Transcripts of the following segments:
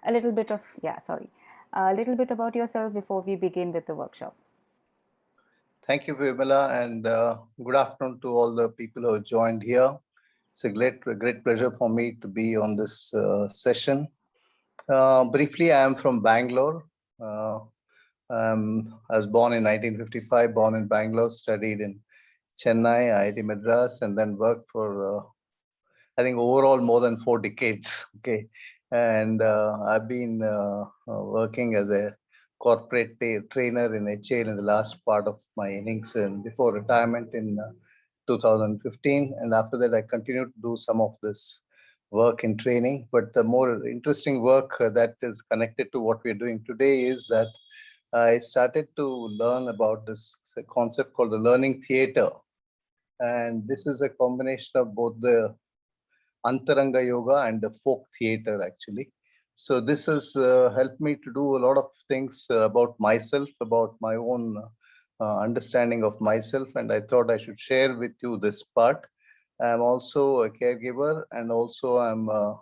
a little bit of, a little bit about yourself before we begin with the workshop. Thank you, Vimala, and good afternoon to all the people who have joined here. It's a great pleasure for me to be on this session. Briefly, I am from Bangalore. I was born in 1955, born in Bangalore, studied in Chennai, IIT Madras, and then worked for, I think, overall more than 4 decades. Okay. And I've been working as a corporate trainer in HAL in the last part of my innings and before retirement in 2015. And after that, I continued to do some of this work in training. But the more interesting work that is connected to what we're doing today is that I started to learn about this concept called the learning theater. And this is a combination of both the Antaranga yoga and the folk theater, actually. So this has helped me to do a lot of things about myself, about my own understanding of myself. And I thought I should share with you this part. I'm also a caregiver, and also I'm a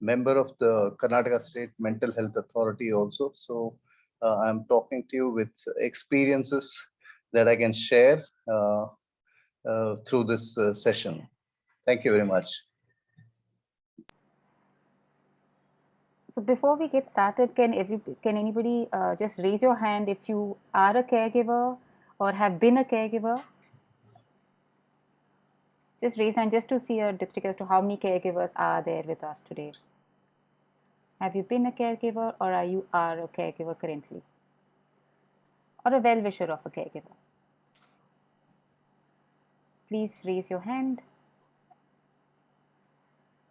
member of the Karnataka State Mental Health Authority also. So I'm talking to you with experiences that I can share through this session. Thank you very much. So before we get started, can anybody just raise your hand if you are a caregiver or have been a caregiver? Just raise hand just to see a dipstick as to how many caregivers are there with us today. Have you been a caregiver, or are you a caregiver currently? Or a well-wisher of a caregiver? Please raise your hand.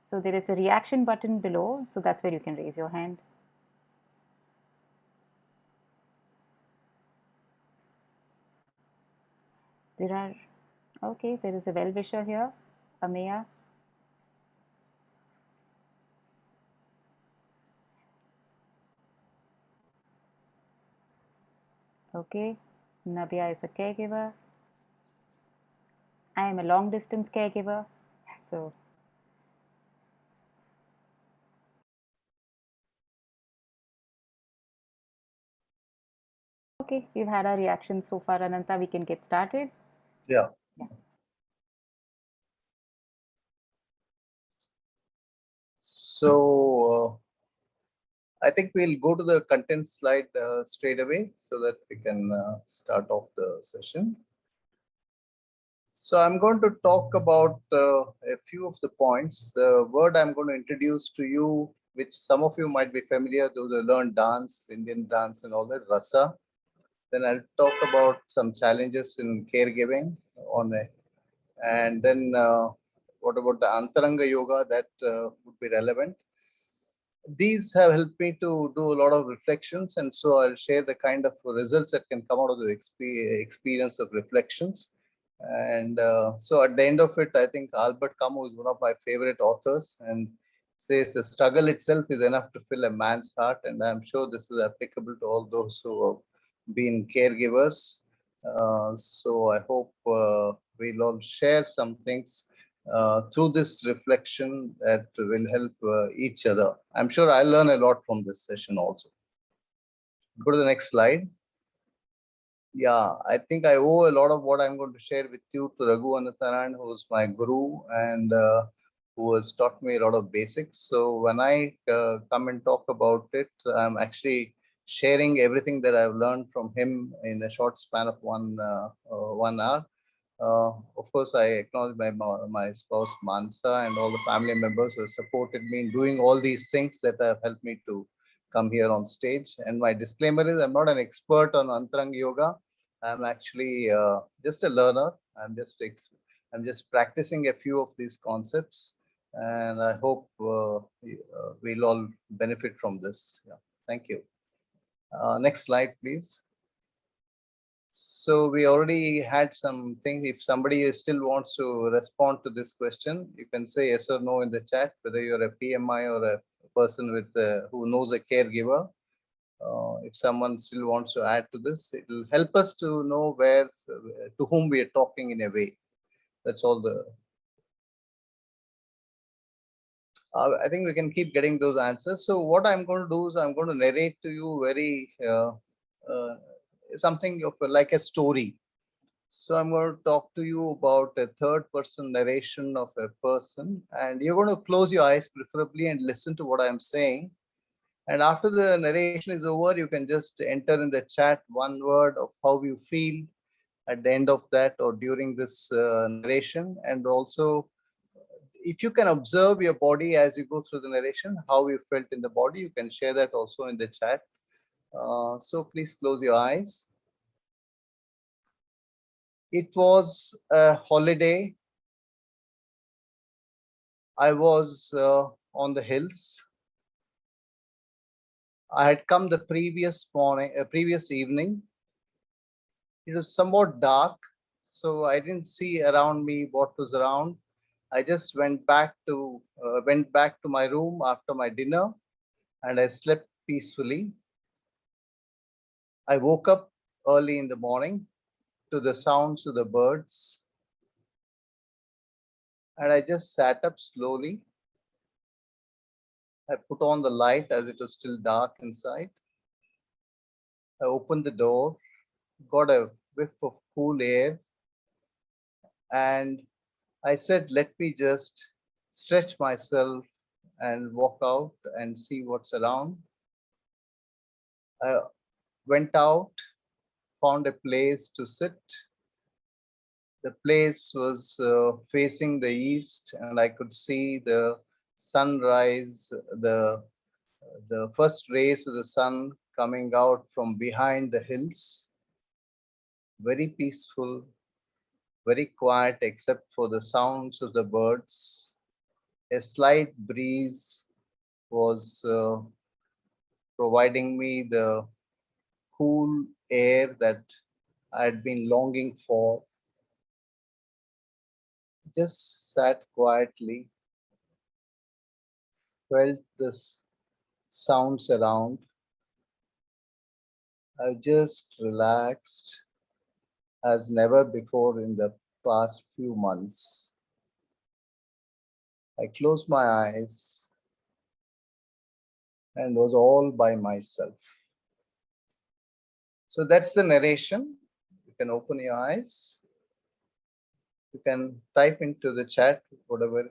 So there is a reaction button below, so that's where you can raise your hand. Okay, there is a well-wisher here, Ameya. Okay, Nabia is a caregiver. I am a long-distance caregiver, so. Okay, we've had our reactions so far, Anantha. We can get started. Yeah. So I think we'll go to the content slide straight away so that we can start off the session. So I'm going to talk about a few of the points. The word I'm going to introduce to you, which some of you might be familiar, those who learn dance, Indian dance and all that, rasa. Then I'll talk about some challenges in caregiving on it. And then what about the Antaranga yoga that would be relevant. These have helped me to do a lot of reflections, and so I'll share the kind of results that can come out of the experience of reflections. And so at the end of it, I think Albert Camus is one of my favorite authors, and says the struggle itself is enough to fill a man's heart. And I'm sure this is applicable to all those who have been caregivers. So I hope we'll all share some things through this reflection that will help each other. I'm sure I'll learn a lot from this session also. Go to the next slide. Yeah, I think I owe a lot of what I'm going to share with you to Raghu Anantharan, who's my guru and who has taught me a lot of basics. So when I come and talk about it, I'm actually sharing everything that I've learned from him in a short span of 1 hour. Of course, I acknowledge my spouse Mansa and all the family members who have supported me in doing all these things that have helped me to come here on stage. And my disclaimer is I'm not an expert on Antaranga yoga. I'm actually just a learner. I'm just practicing a few of these concepts, and I hope we'll all benefit from this. Yeah. Thank you. Next slide, please. So we already had something. If somebody still wants to respond to this question, you can say yes or no in the chat, whether you're a PMI or a person with who knows a caregiver. If someone still wants to add to this, it will help us to know where, to whom we are talking in a way. That's all the. I think we can keep getting those answers. So what I'm going to do is I'm going to narrate to you very uh, something of like a story. So I'm going to talk to you about a third person narration of a person, and you're going to close your eyes preferably and listen to what I'm saying. And after the narration is over, you can just enter in the chat one word of how you feel at the end of that or during this narration. And also, if you can observe your body as you go through the narration, how you felt in the body, you can share that also in the chat. So please close your eyes. It was a holiday. I was on the hills. I had come the previous morning, previous evening. It was somewhat dark, so I didn't see around me what was around. I just went back to my room after my dinner, and I slept peacefully. I woke up early in the morning to the sounds of the birds, and I just sat up slowly. I put on the light as it was still dark inside. I opened the door, got a whiff of cool air, and I said, let me just stretch myself and walk out and see what's around. I went out, found a place to sit. The place was facing the east, and I could see the sunrise, the first rays of the sun coming out from behind the hills. Very peaceful, very quiet, except for the sounds of the birds. A slight breeze was providing me the cool air that I had been longing for. Just sat quietly, felt the sounds around. I just relaxed as never before in the past few months. I closed my eyes and was all by myself. So that's the narration. You can open your eyes. You can type into the chat whatever,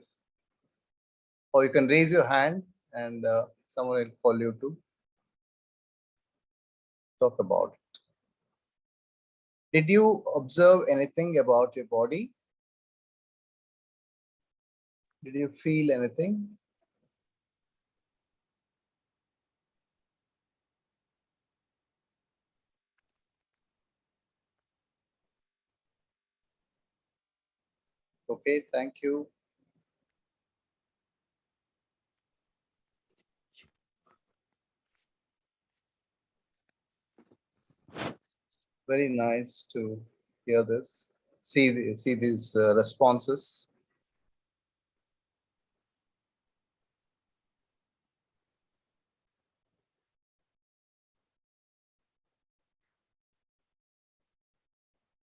or you can raise your hand and someone will call you to talk about it. Did you observe anything about your body? Did you feel anything? Okay, thank you. Very nice to hear this, see these responses.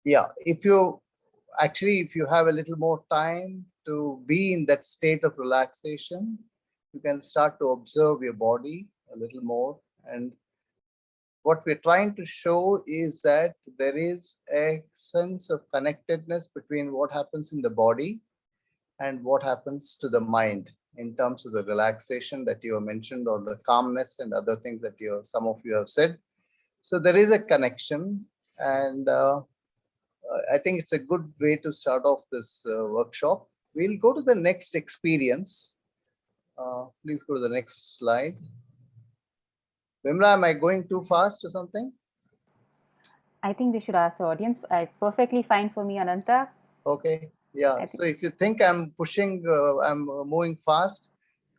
Yeah, if you have a little more time to be in that state of relaxation, you can start to observe your body a little more. And what we're trying to show is that there is a sense of connectedness between what happens in the body and what happens to the mind in terms of the relaxation that you have mentioned, or the calmness and other things that some of you have said. So there is a connection, and I think it's a good way to start off this workshop. We'll go to the next experience. Please go to the next slide. Vimla, am I going too fast or something? I think we should ask the audience. Perfectly fine for me, Anantha. Okay. Yeah. So if you think I'm pushing, I'm moving fast,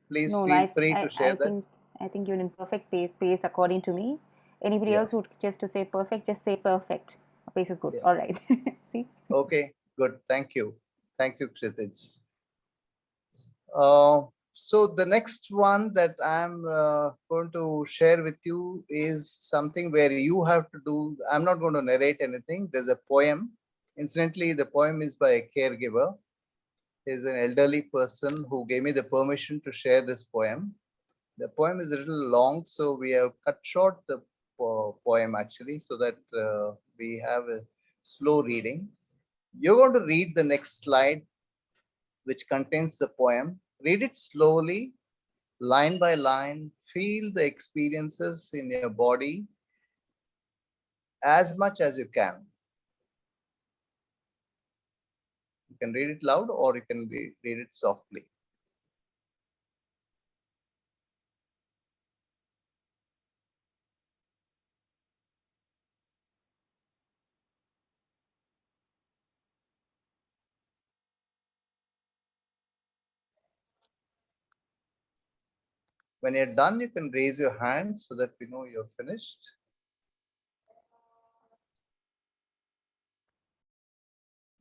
please feel free to share that. I think you're in perfect pace according to me. Anybody else would just to say perfect, just say perfect. Pace is good. All right. See? Okay, good. Thank you. Thank you, Kshitij. So the next one that I'm going to share with you is something where you have to do. I'm not going to narrate anything. There's a poem. Incidentally, the poem is by a caregiver. is an elderly person who gave me the permission to share this poem. The poem is a little long, so we have cut short the poem actually so that we have a slow reading. You're going to read the next slide, which contains the poem. Read it slowly, line by line. Feel the experiences in your body as much as you can. You can read it loud or you can read it softly. When you're done, you can raise your hand so that we know you're finished.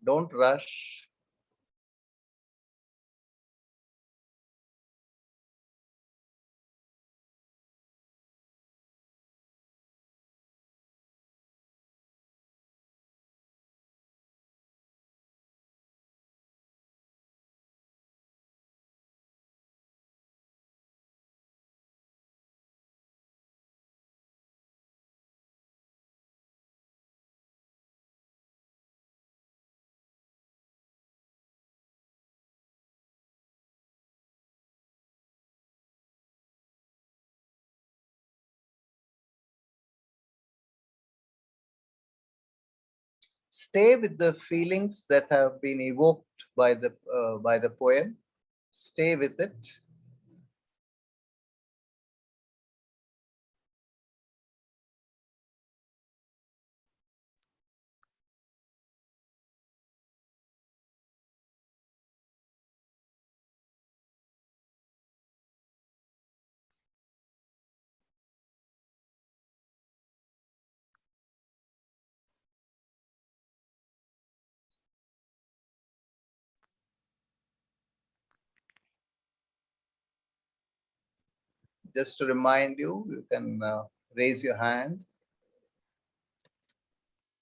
Don't rush. Stay with the feelings that have been evoked by the poem. Stay with it. Just to remind you, you can raise your hand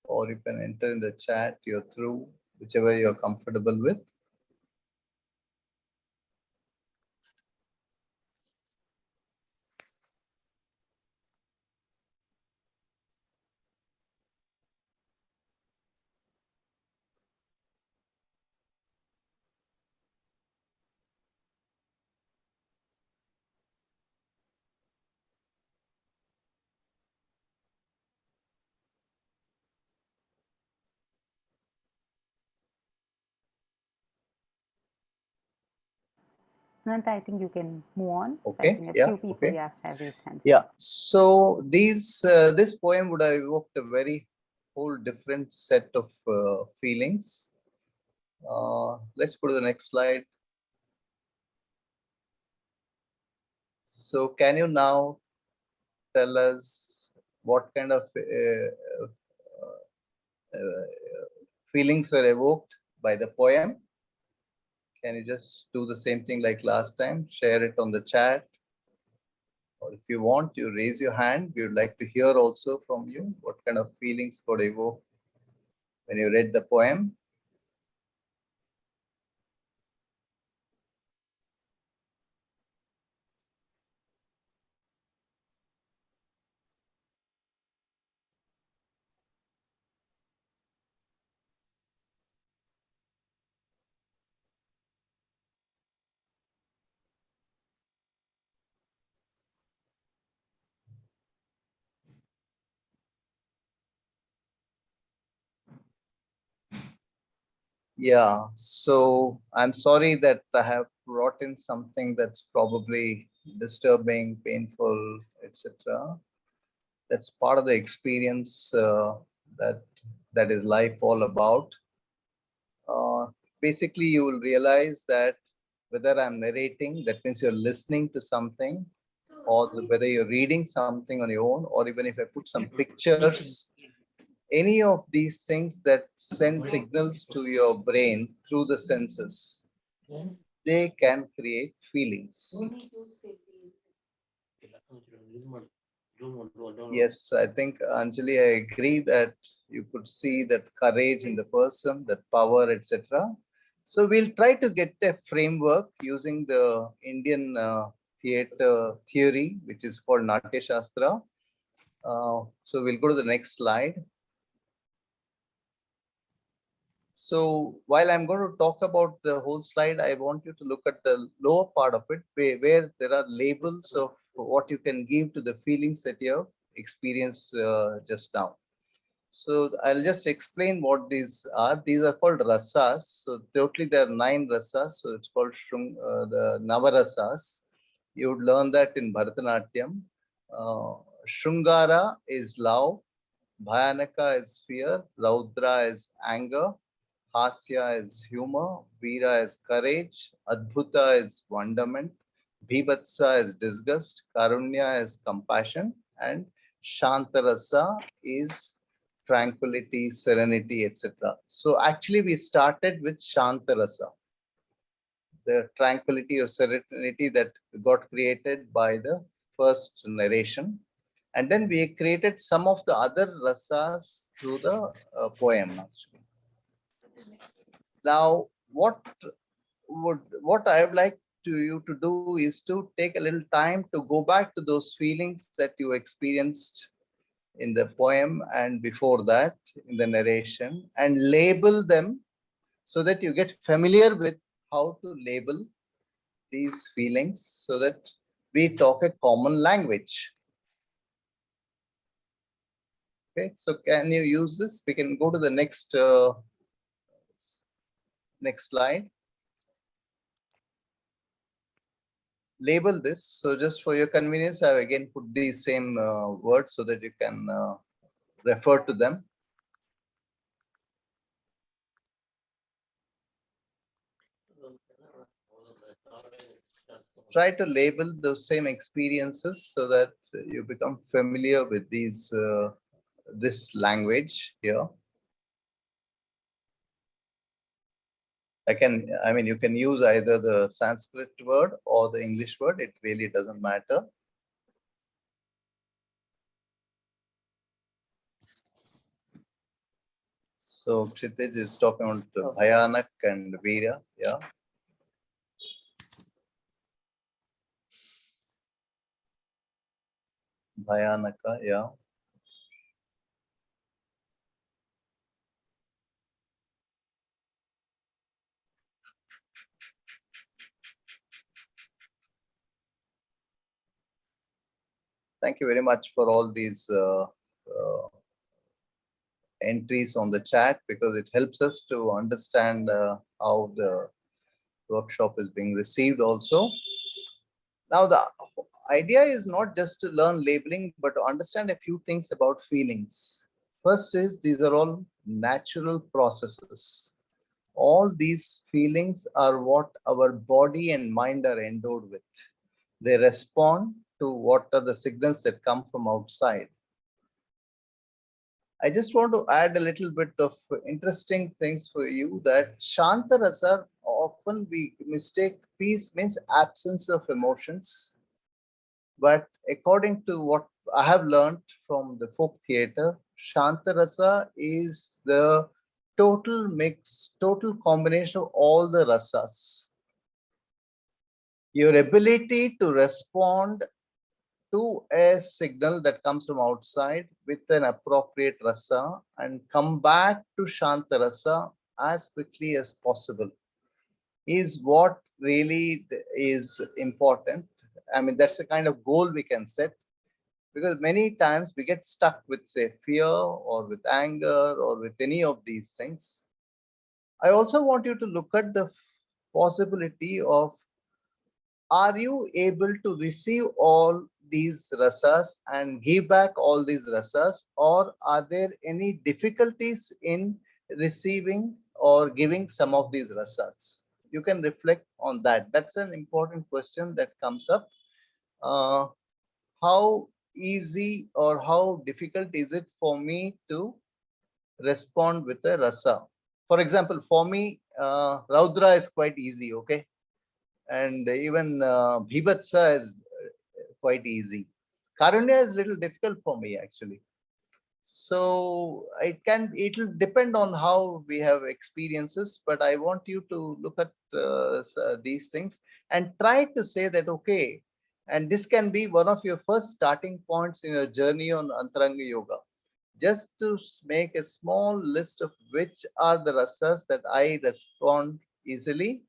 or you can enter in the chat. You're through, whichever you're comfortable with. Anantha, I think you can move on. Okay. So I think a Yeah. few people Okay. have raised hands. Yeah. So this poem would have evoked a very whole different set of feelings. Let's go to the next slide. So can you now tell us what kind of feelings were evoked by the poem? Can you just do the same thing like last time? Share it on the chat. Or if you want, you raise your hand. We would like to hear also from you what kind of feelings got evoked when you read the poem. Yeah, so I'm sorry that I have brought in something that's probably disturbing, painful, etc. That's part of the experience that that is life all about. Basically, you will realize that whether I'm narrating, that means you're listening to something, or whether you're reading something on your own, or even if I put some pictures, any of these things that send signals to your brain through the senses, they can create feelings. Yes, I think Anjali, I agree that you could see that courage in the person, that power, etc. So we'll try to get a framework using the Indian theatre theory, which is called Natya Shastra. So we'll go to the next slide. So while I'm going to talk about the whole slide, I want you to look at the lower part of it, where there are labels of what you can give to the feelings that you have experienced just now. So I'll just explain what these are. These are called rasas. So totally there are 9 rasas. So it's called the Navarasas. You would learn that in Bharatanatyam. Shungara is love. Bhayanaka is fear. Raudra is anger. Hasya is humor. Veera is courage. Adbhuta is wonderment. Bhivatsa is disgust. Karunya is compassion. And Shantarasa is tranquility, serenity, etc. So actually we started with Shantarasa, the tranquility or serenity that got created by the first narration. And then we created some of the other rasas through the poem actually. Now, what I would like you to do is to take a little time to go back to those feelings that you experienced in the poem and before that in the narration and label them so that you get familiar with how to label these feelings so that we talk a common language. Okay, so can you use this? We can go to the next slide. Label this. So just for your convenience, I've again put these same words so that you can refer to them. Try to label those same experiences so that you become familiar with these this language here. I mean, you can use either the Sanskrit word or the English word. It really doesn't matter. So Kshitij is talking about Bhayanak and Veera. Yeah. Bhayanaka, yeah. Thank you very much for all these entries on the chat because it helps us to understand how the workshop is being received also. Now, the idea is not just to learn labeling, but to understand a few things about feelings. First is these are all natural processes. All these feelings are what our body and mind are endowed with. They respond to what are the signals that come from outside. I just want to add a little bit of interesting things for you that Shantarasa, often we mistake peace means absence of emotions. But according to what I have learned from the folk theatre, Shantarasa is the total mix, total combination of all the rasas. Your ability to respond to a signal that comes from outside with an appropriate rasa and come back to Shanta rasa as quickly as possible is what really is important. I mean, that's the kind of goal we can set because many times we get stuck with, say, fear or with anger or with any of these things. I also want you to look at the possibility of, are you able to receive all these rasas and give back all these rasas, or are there any difficulties in receiving or giving some of these rasas? You can reflect on that. That's an important question that comes up. How easy or how difficult is it for me to respond with a rasa? For example, for me, Raudra is quite easy, okay? And even Bhivatsa is quite easy. Karunya is a little difficult for me actually. So it will depend on how we have experiences, but I want you to look at these things and try to say that, okay, and this can be one of your first starting points in your journey on Antaranga Yoga. Just to make a small list of which are the rasas that I respond easily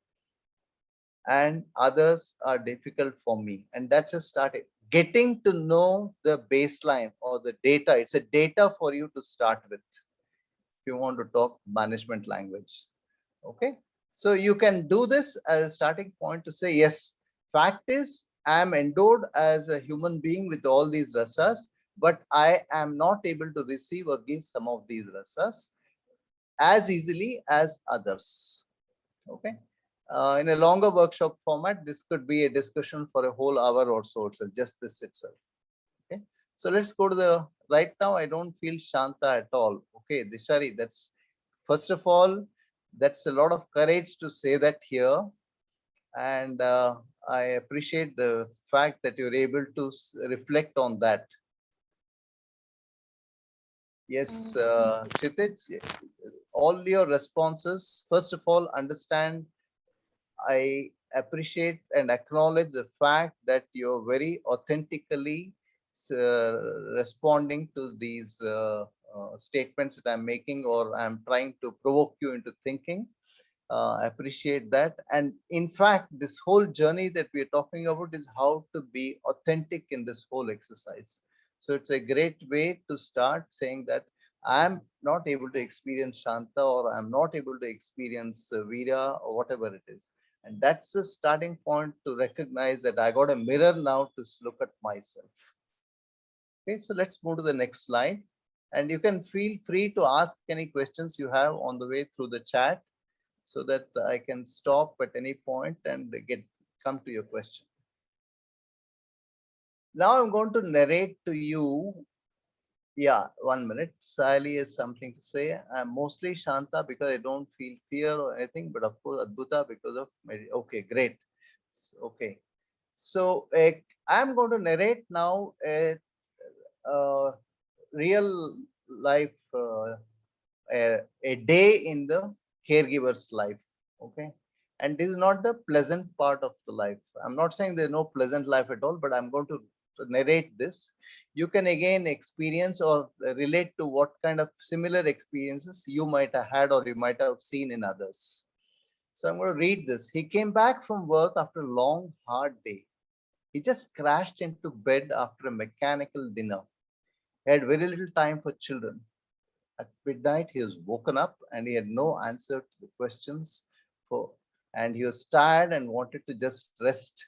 and others are difficult for me. And that's a start. Getting to know the baseline or the data. It's a data for you to start with if you want to talk management language. Okay. So you can do this as a starting point to say, yes, fact is I'm endowed as a human being with all these rasas, but I am not able to receive or give some of these rasas as easily as others. Okay. In a longer workshop format, this could be a discussion for a whole hour or so. So just this itself. Okay. So let's go to the right now. I don't feel Shanta at all. Okay, Dishari, that's first of all, that's a lot of courage to say that here. And I appreciate the fact that you're able to reflect on that. Yes, Kshitij, all your responses, first of all, understand I appreciate and acknowledge the fact that you're very authentically responding to these statements that I'm making, or I'm trying to provoke you into thinking. Appreciate that. And in fact, this whole journey that we're talking about is how to be authentic in this whole exercise. So it's a great way to start saying that I'm not able to experience Shanta, or I'm not able to experience Veera, or whatever it is. And that's the starting point to recognize that I got a mirror now to look at myself. Okay, so let's move to the next slide. And you can feel free to ask any questions you have on the way through the chat, so that I can stop at any point and come to your question. Now I'm going to narrate to you. Yeah, 1 minute. Sally has something to say. I'm mostly Shanta because I don't feel fear or anything, but of course Adbhuta because of okay, great. Okay. So I'm going to narrate now a real life, a day in the caregiver's life. Okay. And this is not the pleasant part of the life. I'm not saying there's no pleasant life at all, but I'm going to narrate this. You can again experience or relate to what kind of similar experiences you might have had or you might have seen in others. So I'm going to read this. He came back from work after a long, hard day. He just crashed into bed after a mechanical dinner. He had very little time for children. At midnight, he was woken up and he had no answer to the questions and he was tired and wanted to just rest,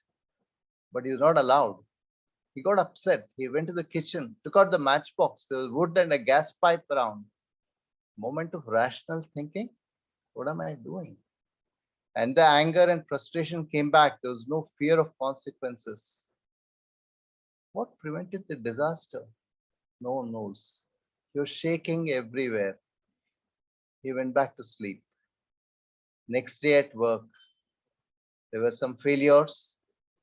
but he was not allowed. He got upset. He went to the kitchen, took out the matchbox. There was wood and a gas pipe around. Moment of rational thinking. What am I doing? And the anger and frustration came back. There was no fear of consequences. What prevented the disaster? No one knows. He was shaking everywhere. He went back to sleep. Next day at work, there were some failures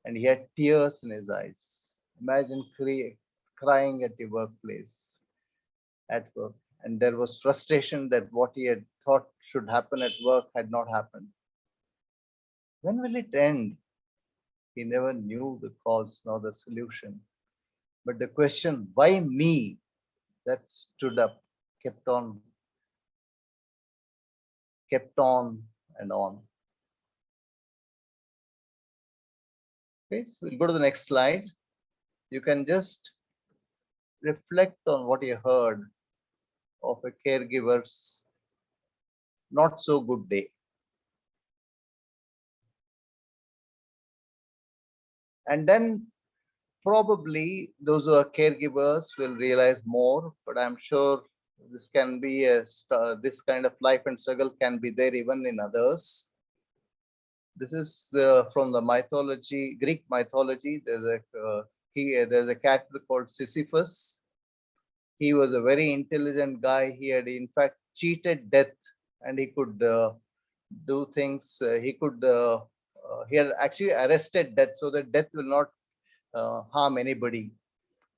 and he had tears in his eyes. Imagine crying at your workplace, at work. And there was frustration that what he had thought should happen at work had not happened. When will it end? He never knew the cause nor the solution. But the question, why me, that stood up, kept on and on. Okay, so we'll go to the next slide. You can just reflect on what you heard of a caregiver's not so good day. And then probably those who are caregivers will realize more, but I'm sure this can be this kind of life and struggle can be there even in others. This is from the mythology, Greek mythology. There's a character called Sisyphus. He was a very intelligent guy. He had in fact cheated death, and he could do things. He had actually arrested death so that death will not harm anybody.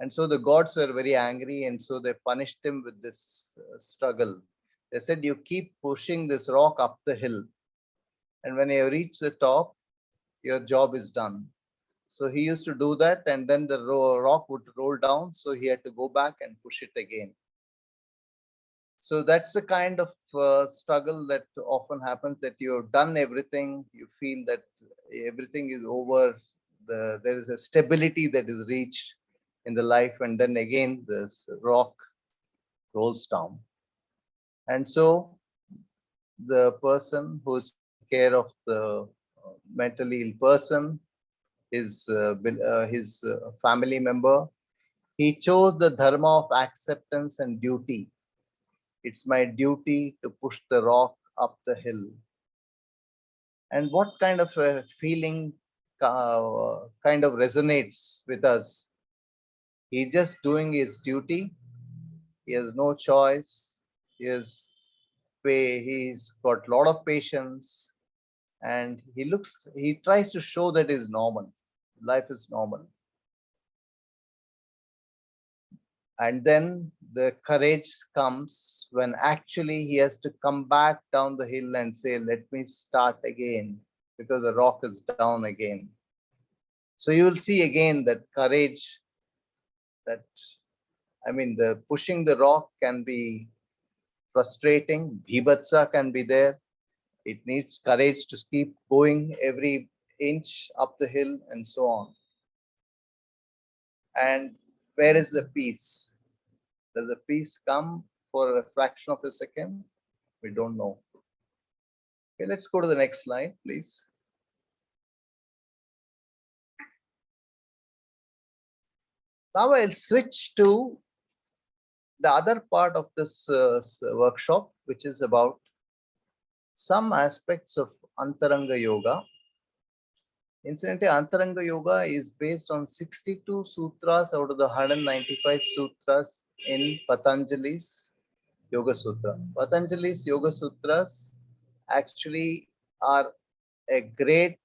And so the gods were very angry, and so they punished him with this struggle. They said, you keep pushing this rock up the hill, and when you reach the top, your job is done. So he used to do that, and then the rock would roll down, so he had to go back and push it again. So that's the kind of struggle that often happens, that you've done everything, you feel that everything is over, there is a stability that is reached in the life, and then again this rock rolls down. And so the person who's taking care of the mentally ill person, his family member, he chose the dharma of acceptance and duty. It's my duty to push the rock up the hill. And what kind of a feeling kind of resonates with us? He's just doing his duty. He has no choice. He's got a lot of patience, and he tries to show that is normal. Life is normal. And then the courage comes when actually he has to come back down the hill and say, let me start again, because the rock is down again. So you will see again that courage, the pushing the rock can be frustrating. Bhibhatsa can be there. It needs courage to keep going every inch up the hill and so on. And where is the peace? Does the peace come for a fraction of a second? We don't know. Okay, let's go to the next slide, please. Now I'll switch to the other part of this workshop, which is about some aspects of Antaranga Yoga. Incidentally, Antaranga Yoga is based on 62 sutras out of the 195 sutras in Patanjali's Yoga Sutra. Patanjali's Yoga Sutras actually are a great,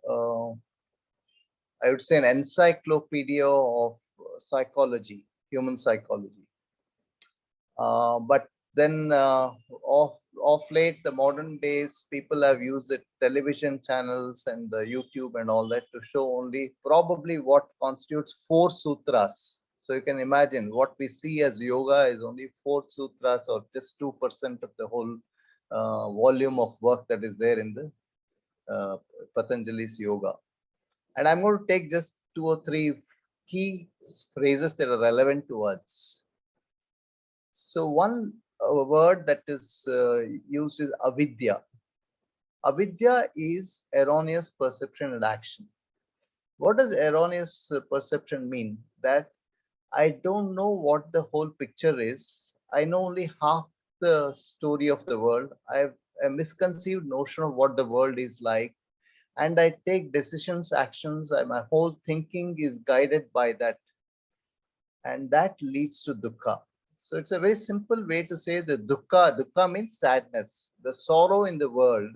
I would say, an encyclopedia of psychology, human psychology. But then of late, the modern days, people have used the television channels and the YouTube and all that to show only probably what constitutes 4 sutras. So you can imagine what we see as yoga is only 4 sutras, or just 2% of the whole volume of work that is there in the Patanjali's yoga. And I'm going to take just 2 or 3 key phrases that are relevant to us. So one word that is used is avidya. Avidya is erroneous perception and action. What does erroneous perception mean? That I don't know what the whole picture is. I know only half the story of the world. I have a misconceived notion of what the world is like, and I take decisions, actions, and my whole thinking is guided by that. And that leads to dukkha. So it's a very simple way to say the dukkha. Dukkha means sadness. The sorrow in the world.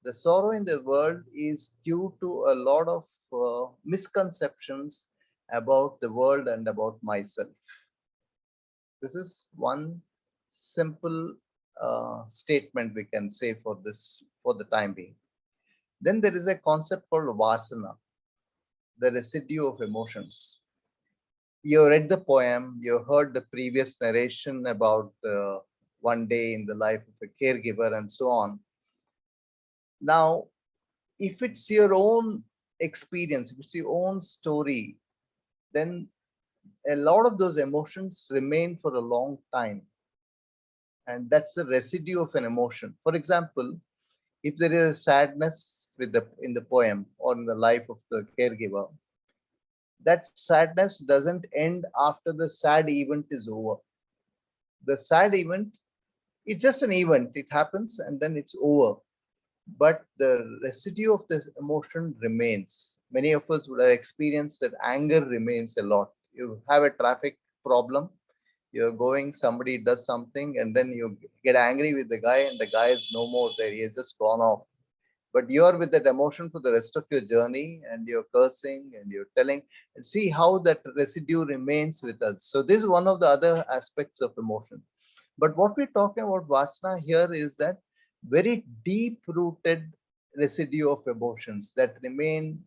The sorrow in the world is due to a lot of misconceptions about the world and about myself. This is one simple statement we can say for this, for the time being. Then there is a concept called vasana, the residue of emotions. You read the poem, you heard the previous narration about one day in the life of a caregiver and so on. Now, if it's your own experience, if it's your own story, then a lot of those emotions remain for a long time. And that's the residue of an emotion. For example, if there is a sadness in the poem or in the life of the caregiver, that sadness doesn't end after the sad event is over. The sad event, it's just an event, it happens and then it's over. But the residue of this emotion remains. Many of us would have experienced that anger remains a lot. You have a traffic problem, you're going, somebody does something, and then you get angry with the guy, and the guy is no more there, he has just gone off. but you are with that emotion for the rest of your journey, and you're cursing and you're telling, and see how that residue remains with us. So this is one of the other aspects of emotion. But what we're talking about Vasana here is that very deep rooted residue of emotions that remain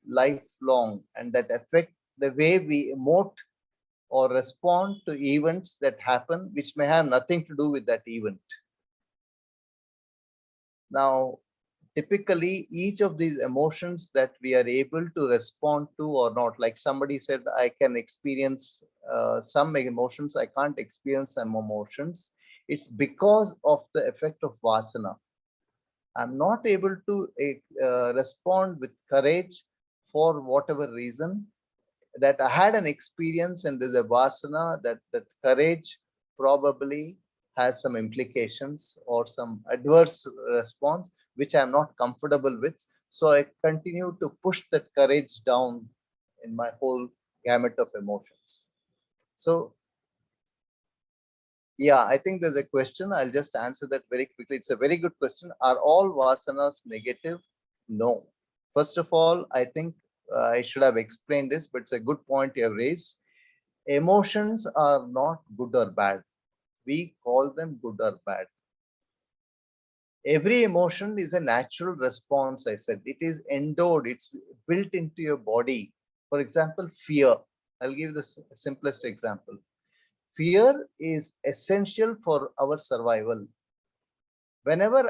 lifelong and that affect the way we emote or respond to events that happen, which may have nothing to do with that event. Now, typically, each of these emotions that we are able to respond to or not, like somebody said, I can experience some emotions, I can't experience some emotions. It's because of the effect of Vasana. I'm not able to respond with courage for whatever reason, that I had an experience and there's a Vasana, that courage probably has some implications or some adverse response which I'm not comfortable with. So I continue to push that courage down in my whole gamut of emotions. So yeah, I think there's a question. I'll just answer that very quickly. It's a very good question. Are all vasanas negative? No. First of all, I think I should have explained this, but it's a good point you have raised. Emotions are not good or bad. We call them good or bad. Every emotion is a natural response, I said. It is endowed, it's built into your body. For example, fear. I'll give the simplest example. Fear is essential for our survival. Whenever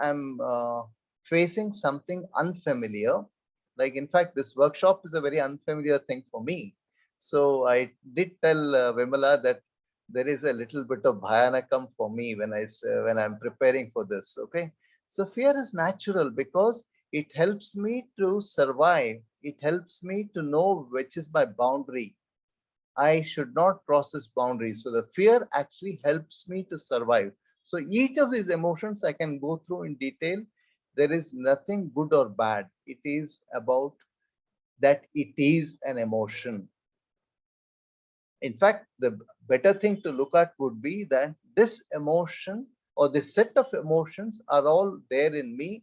I'm facing something unfamiliar, like in fact, this workshop is a very unfamiliar thing for me. So I did tell Vimala that there is a little bit of bhayanakam for me when I'm preparing for this. Okay, so fear is natural because it helps me to survive. It helps me to know which is my boundary. I should not cross this boundary. So the fear actually helps me to survive. So each of these emotions I can go through in detail. There is nothing good or bad. It is about that it is an emotion. In fact, the better thing to look at would be that this emotion or this set of emotions are all there in me.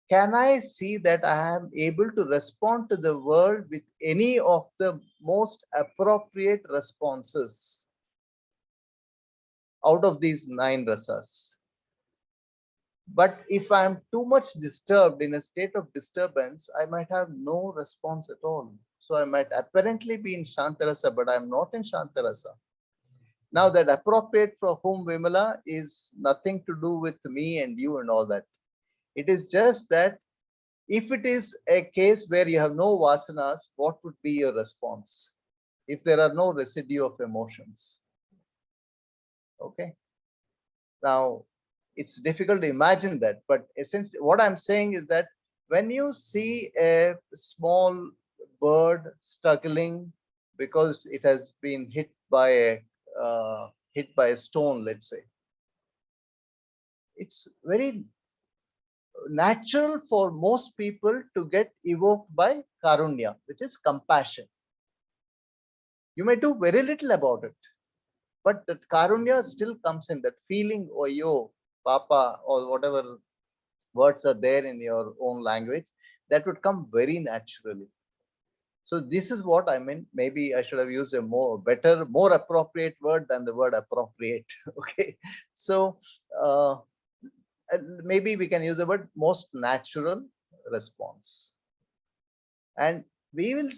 Can I see that I am able to respond to the world with any of the most appropriate responses out of these 9 rasas? But if I'm too much disturbed, in a state of disturbance, I might have no response at all. So I might apparently be in Shantarasa, but I'm not in Shantarasa. Now, that appropriate for whom, Vimala, is nothing to do with me and you and all that. It is just that if it is a case where you have no vasanas, what would be your response? If there are no residue of emotions. Okay. Now, it's difficult to imagine that, but essentially what I'm saying is that when you see a small bird struggling because it has been hit by a stone, let's say, it's very natural for most people to get evoked by karunya, which is compassion. You may do very little about it, but that karunya still comes in, that feeling, oh yo, papa, or whatever words are there in your own language, that would come very naturally. So this is what I meant. Maybe I should have used a more appropriate word than the word appropriate. Okay. So maybe we can use the word most natural response. And we'll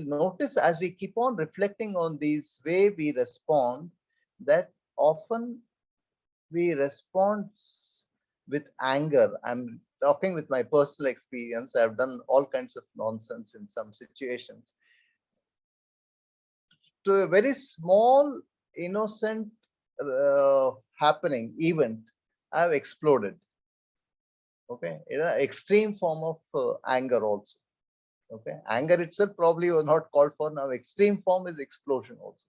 notice as we keep on reflecting on this way we respond, that often we respond with anger. I'm talking with my personal experience. I've done all kinds of nonsense in some situations. To a very small, innocent happening, event, I've exploded. Okay, extreme form of anger also. Okay, anger itself probably was not called for. Now, extreme form is explosion also.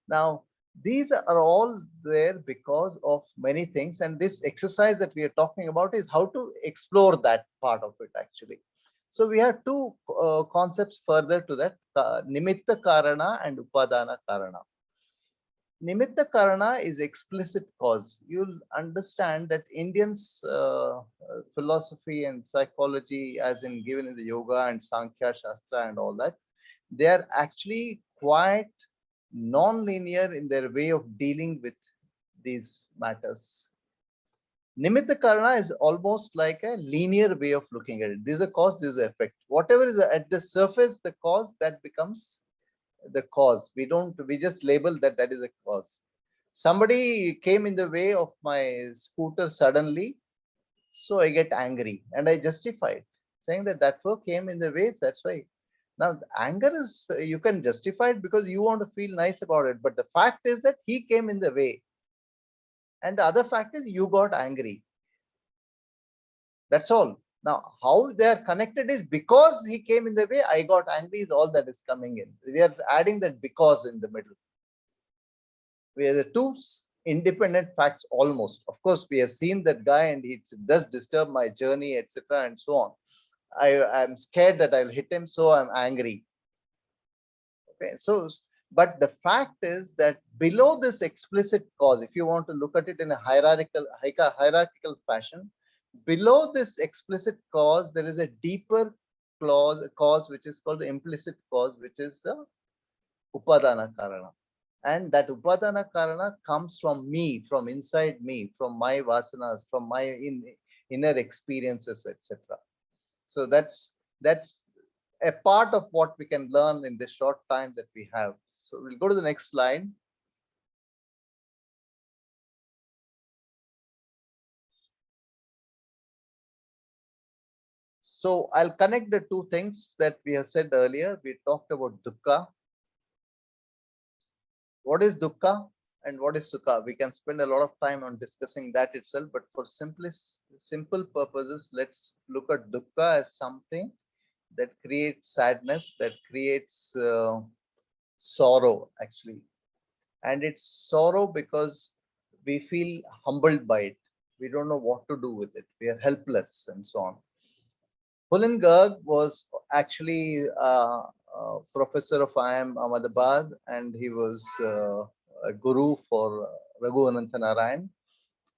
Now, these are all there because of many things, and this exercise that we are talking about is how to explore that part of it actually. So we have two concepts further to that, nimitta karana and upadana karana. Nimitta Karana is explicit cause. You'll understand that Indians' philosophy and psychology, as in given in the yoga and Sankhya Shastra and all that, they are actually quite non-linear in their way of dealing with these matters. Nimitta Karana is almost like a linear way of looking at it. This is a cause, this is an effect. Whatever is at the surface, the cause, that becomes the cause. We just label that is a cause. Somebody came in the way of my scooter suddenly, so I get angry and I justify it, saying that fellow came in the way, that's why. Now, anger is, you can justify it because you want to feel nice about it, but the fact is that he came in the way. And the other fact is you got angry. That's all. Now, how they are connected is because he came in the way, I got angry, is all that is coming in. We are adding that because in the middle. We are the two independent facts almost. Of course, we have seen that guy and it does disturb my journey, etc. and so on. I'm scared that I'll hit him, so I'm angry. Okay, so but the fact is that below this explicit cause, if you want to look at it in a hierarchical fashion, below this explicit cause, there is a deeper cause which is called the implicit cause, which is the upadana karana. And that upadana karana comes from me, from inside me, from my vasanas, from my inner experiences, etc. So that's a part of what we can learn in this short time that we have. So we'll go to the next slide. So I'll connect the two things that we have said earlier. We talked about dukkha. What is dukkha and what is sukha? We can spend a lot of time on discussing that itself, but for simple purposes, let's look at dukkha as something that creates sadness, that creates sorrow actually. And it's sorrow because we feel humbled by it. We don't know what to do with it. We are helpless and so on. Pulin Garg was actually a professor of IIM Ahmedabad, and he was a guru for Raghu Anantha Narayan.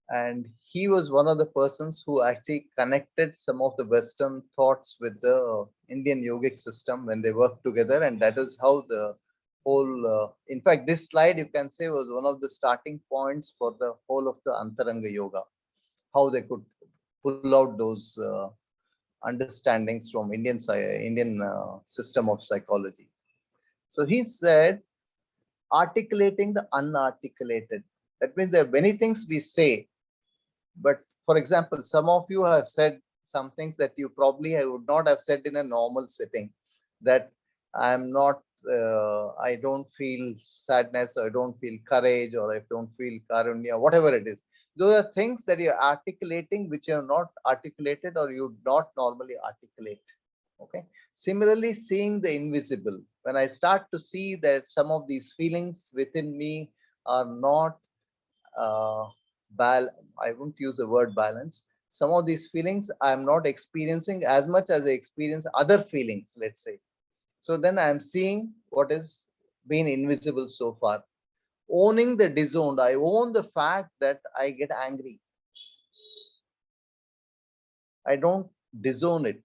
And he was one of the persons who actually connected some of the Western thoughts with the Indian yogic system when they worked together. And that is how the whole, in fact, this slide you can say was one of the starting points for the whole of the Antaranga yoga, how they could pull out those understandings from Indian system of psychology. So he said, articulating the unarticulated. That means there are many things we say, but for example, some of you have said some things that you probably would not have said in a normal setting. That I'm not, I don't feel sadness, or I don't feel courage, or I don't feel karunya, whatever it is. Those are things that you're articulating which you have not articulated or you not normally articulate. Okay. Similarly, seeing the invisible. When I start to see that some of these feelings within me are not uh, I won't use the word balance. Some of these feelings I'm not experiencing as much as I experience other feelings, let's say. So then I'm seeing what is been invisible so far. Owning the disowned, I own the fact that I get angry. I don't disown it,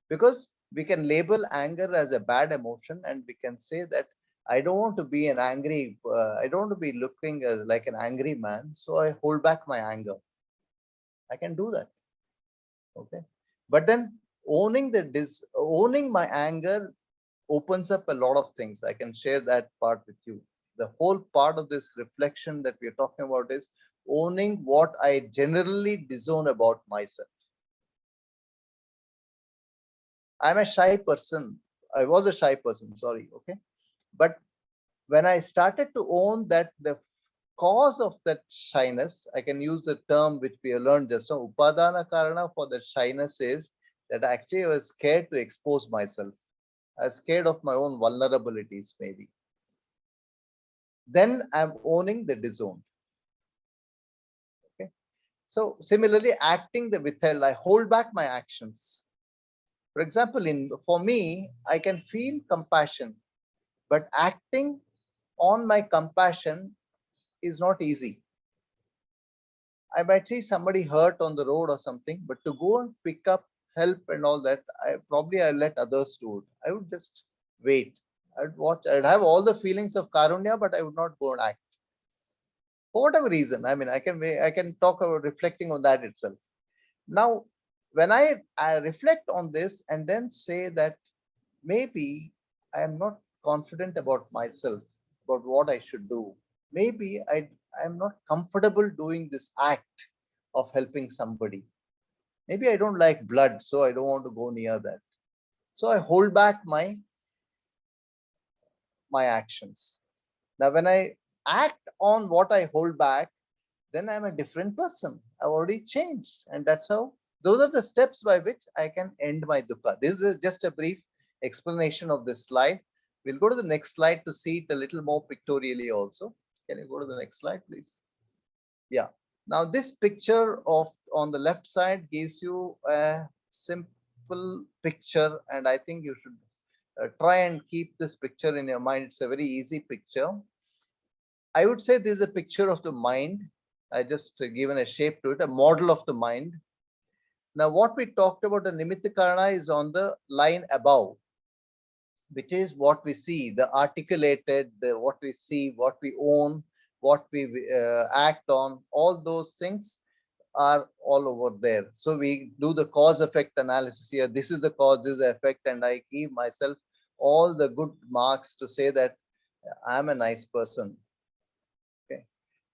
because we can label anger as a bad emotion, and we can say that I don't want to be an angry, I don't want to be looking like an angry man, so I hold back my anger. I can do that. Okay. But then owning my anger opens up a lot of things. I can share that part with you. The whole part of this reflection that we're talking about is owning what I generally disown about myself. I'm a shy person. I was a shy person, sorry. Okay. But when I started to own that the cause of that shyness, I can use the term which we have learned just now, upadana karana for the shyness is that actually I was scared to expose myself. I was scared of my own vulnerabilities, maybe. Then I'm owning the disowned. Okay. So similarly, acting the withheld, I hold back my actions. For example, for me, I can feel compassion, but acting on my compassion is not easy. I might see somebody hurt on the road or something, but to go and pick up help and all that, I'll let others do it. I would just wait. I'd watch. I'd have all the feelings of karunya, but I would not go and act for whatever reason. I mean, I can talk about reflecting on that itself. Now, when I reflect on this and then say that maybe I am not confident about myself, about what I should do. Maybe I am not comfortable doing this act of helping somebody. Maybe I don't like blood, so I don't want to go near that. So I hold back my actions. Now, when I act on what I hold back, then I'm a different person. I've already changed. And that's how, those are the steps by which I can end my dukkha. This is just a brief explanation of this slide. We'll go to the next slide to see it a little more pictorially also. Can you go to the next slide, please? Yeah. Now, this picture of on the left side gives you a simple picture, and I think you should try and keep this picture in your mind. It's a very easy picture. I would say this is a picture of the mind. I just given a shape to it, a model of the mind. Now, what we talked about the nimitta karana is on the line above, which is what we see, the articulated, what we see, what we own, what we act on, all those things are all over there. So we do the cause effect analysis here. This is the cause, this is the effect, and I give myself all the good marks to say that I'm a nice person. Okay,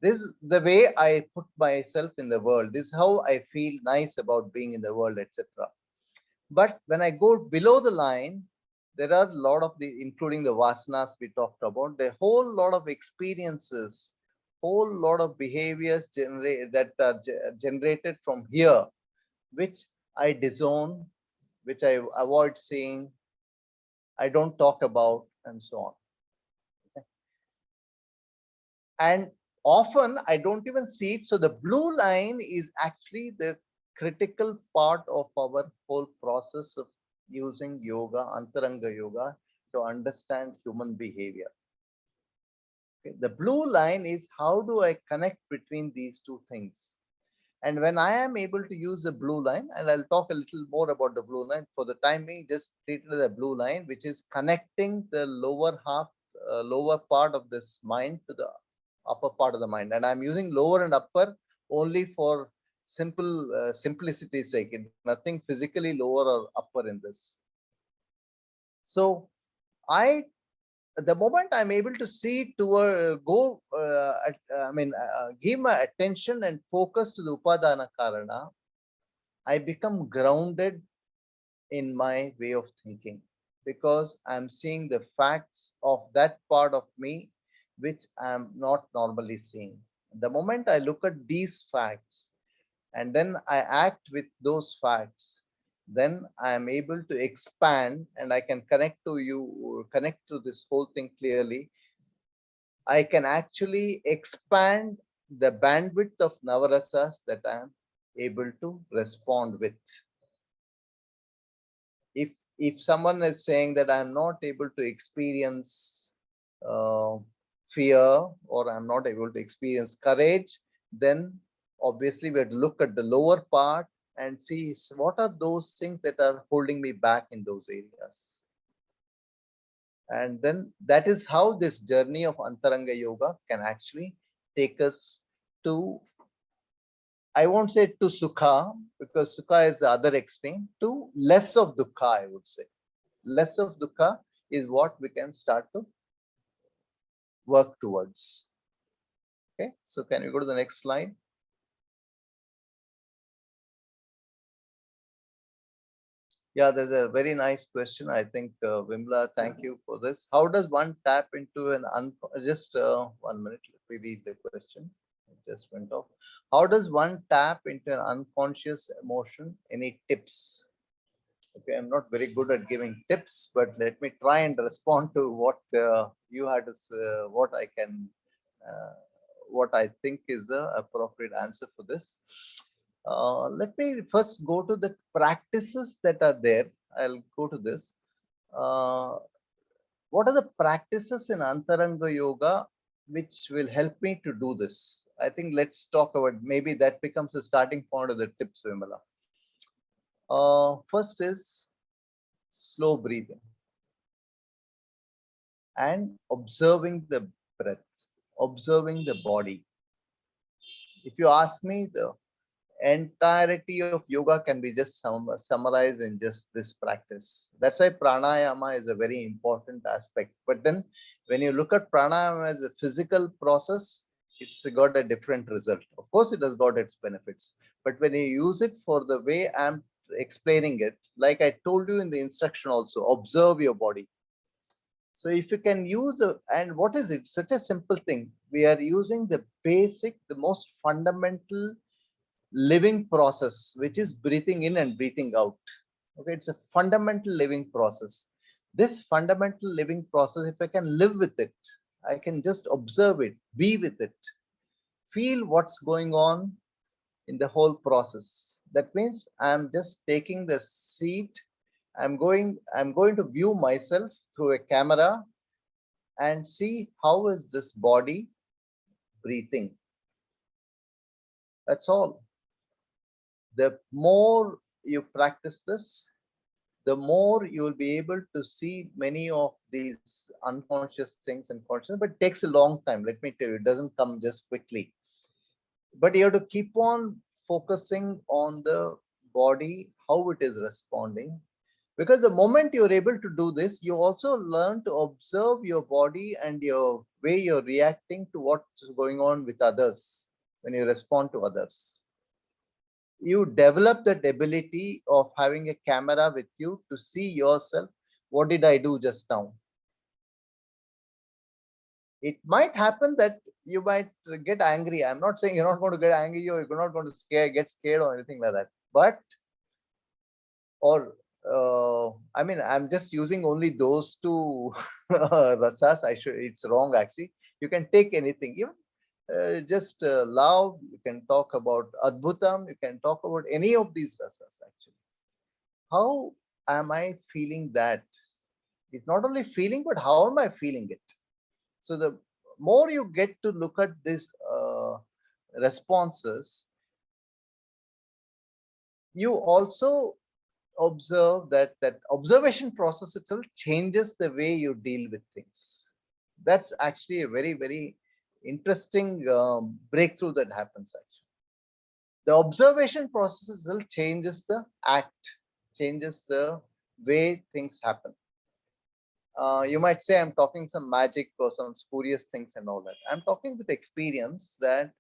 this is the way I put myself in the world. This is how I feel nice about being in the world, etc. But when I go below the line, there are a lot of the, including the vasanas we talked about, the whole lot of experiences, whole lot of behaviors that are generated from here, which I disown, which I avoid seeing, I don't talk about, and so on. And often I don't even see it. So the blue line is actually the critical part of our whole process of using yoga, Antaranga yoga, to understand human behavior. Okay. The blue line is how do I connect between these two things? And when I am able to use the blue line, and I'll talk a little more about the blue line, for the time being, just treat it as a blue line, which is connecting the lower half, lower part of this mind to the upper part of the mind. And I'm using lower and upper only for simplicity's sake. Nothing physically lower or upper in this. So the moment I'm able to see to give my attention and focus to the upadana karana, I become grounded in my way of thinking, because I'm seeing the facts of that part of me which I'm not normally seeing. The moment I look at these facts and then I act with those facts, then I am able to expand and I can connect to this whole thing clearly. I can actually expand the bandwidth of Navarasas that I am able to respond with. If someone is saying that I'm not able to experience fear, or I'm not able to experience courage, then obviously we have to look at the lower part and see what are those things that are holding me back in those areas. And then that is how this journey of Antaranga yoga can actually take us to, I won't say to sukha, because sukha is the other extreme, to less of dukkha, I would say. Less of dukkha is what we can start to work towards. Okay, so can you go to the next slide? Yeah, there's a very nice question. I think, Vimla, thank you for this. How does one tap into an just 1 minute, let me read the question. It just went off. How does one tap into an unconscious emotion? Any tips? Okay, I'm not very good at giving tips, but let me try and respond to what you had to say, what I think is the appropriate answer for this. Let me first go to the practices that are there. I'll go to this. What are the practices in Antaranga Yoga which will help me to do this. I think let's talk about, maybe that becomes the starting point of the tips, Vimala. First is slow breathing and observing the breath, observing the body. If you ask me, the entirety of yoga can be just summarized in just this practice. That's why pranayama is a very important aspect. But then when you look at pranayama as a physical process, it's got a different result. Of course, it has got its benefits. But when you use it for the way I'm explaining it, like I told you in the instruction also, observe your body. So if you can use and what is it? Such a simple thing. We are using the basic, the most fundamental living process, which is breathing in and breathing out. Okay, it's a fundamental living process. This fundamental living process, if I can live with it, I can just observe it, be with it, feel what's going on in the whole process. That means I'm just taking the seat. I'm going to view myself through a camera and see how is this body breathing. That's all. The more you practice this, the more you will be able to see many of these unconscious things and conscious, but it takes a long time. Let me tell you, it doesn't come just quickly. But you have to keep on focusing on the body, how it is responding. Because the moment you're able to do this, you also learn to observe your body and your way you're reacting to what's going on with others when you respond to others. You develop that ability of having a camera with you to see yourself. What did I do just now? It might happen that you might get angry. I'm not saying you're not going to get angry or you're not going to get scared or anything like that. But, or I mean, I'm just using only those two rasas. It's wrong actually. You can take anything, even just love. You can talk about adbhutam. You can talk about any of these rasas actually. How am I feeling that? It's not only feeling, but how am I feeling it? So the more you get to look at these responses, you also observe that observation process itself changes the way you deal with things. That's actually a very, very interesting breakthrough that happens actually. The observation process itself changes the act, changes the way things happen. You might say I'm talking some magic or some spurious things and all that. I'm talking with experience that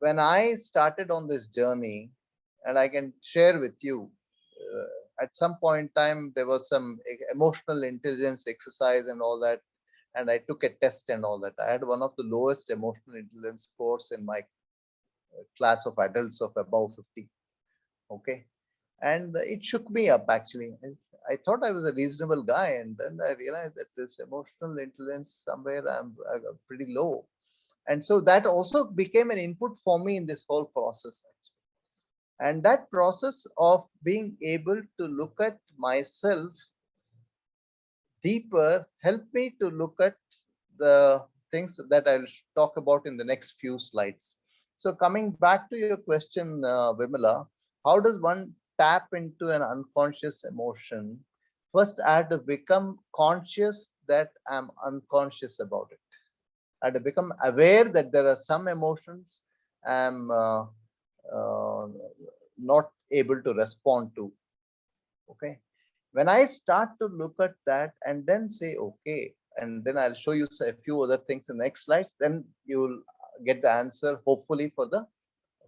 when I started on this journey, and I can share with you, at some point in time, there was some emotional intelligence exercise and all that. And I took a test and all that. I had one of the lowest emotional intelligence scores in my class of adults of above 50. Okay. And it shook me up actually. I thought I was a reasonable guy, and then I realized that this emotional intelligence somewhere I'm pretty low, and so that also became an input for me in this whole process actually. And that process of being able to look at myself deeper helped me to look at the things that I'll talk about in the next few slides. So coming back to your question, Vimala, how does one tap into an unconscious emotion? First, I had to become conscious that I'm unconscious about it. I had to become aware that there are some emotions I'm not able to respond to. Okay. When I start to look at that and then say, okay, and then I'll show you a few other things in the next slides, then you'll get the answer, hopefully, for the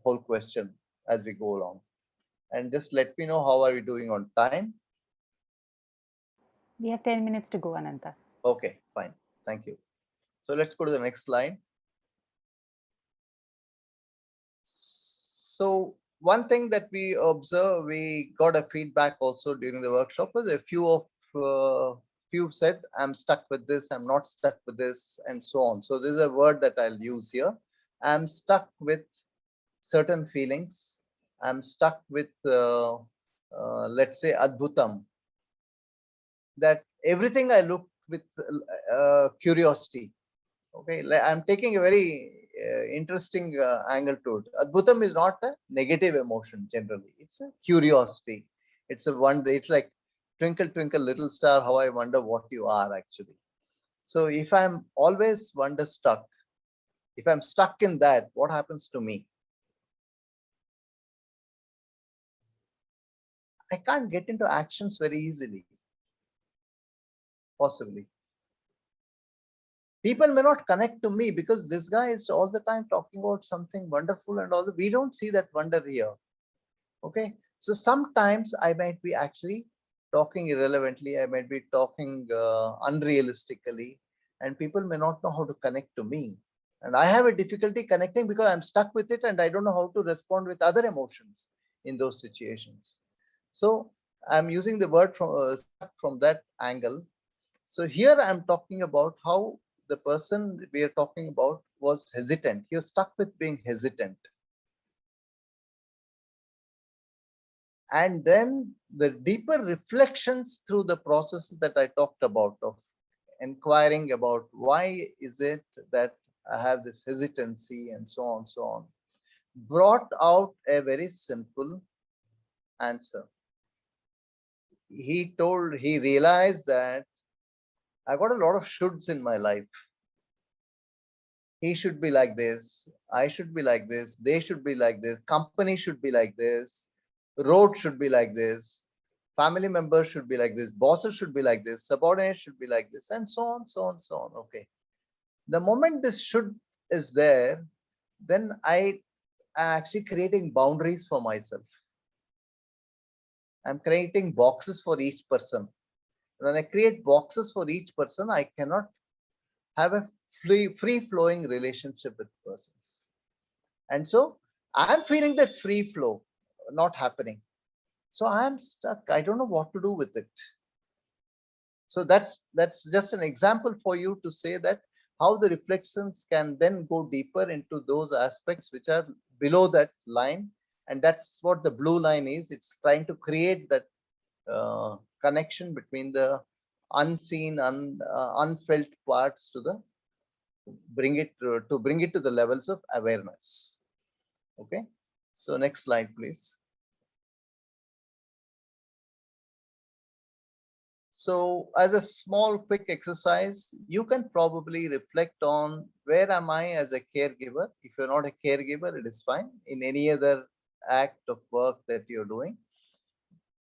whole question as we go along. And just let me know how are we doing on time. We have 10 minutes to go, Anantha. Okay, fine. Thank you. So let's go to the next slide. So one thing that we observe, we got a feedback also during the workshop, was a few said, I'm stuck with this, I'm not stuck with this, and so on. So this is a word that I'll use here. I'm stuck with certain feelings. I'm stuck with, let's say, adbhutam. That everything I look with curiosity. Okay, I'm taking a very interesting angle to it. Adbhutam is not a negative emotion generally. It's a curiosity. It's a wonder. It's like twinkle, twinkle, little star, how I wonder what you are actually. So if I'm always wonder stuck, if I'm stuck in that, what happens to me? I can't get into actions very easily, possibly. People may not connect to me because this guy is all the time talking about something wonderful and all. We don't see that wonder here. Okay, so sometimes I might be actually talking irrelevantly, I might be talking unrealistically, and people may not know how to connect to me. And I have a difficulty connecting because I'm stuck with it and I don't know how to respond with other emotions in those situations. So I'm using the word from stuck from that angle. So here I'm talking about how the person we are talking about was hesitant. He was stuck with being hesitant. And then the deeper reflections through the processes that I talked about of inquiring about why is it that I have this hesitancy and so on, so on, brought out a very simple answer. He realized that I got a lot of shoulds in my life. He should be like this, I should be like this, they should be like this, company should be like this, road should be like this, family members should be like this, bosses should be like this, subordinates should be like this, and so on, so on, so on. Okay. The moment this should is there, then I am actually creating boundaries for myself. I'm creating boxes for each person. When I create boxes for each person, I cannot have a free flowing relationship with persons. And so I'm feeling that free flow not happening. So I'm stuck. I don't know what to do with it. So that's just an example for you to say that how the reflections can then go deeper into those aspects which are below that line. And that's what the blue line is. It's trying to create that connection between the unseen, unfelt parts to the bring it to the levels of awareness. Okay. So next slide, please. So as a small quick exercise, you can probably reflect on where am I as a caregiver. If you're not a caregiver, it is fine. In any other act of work that you're doing,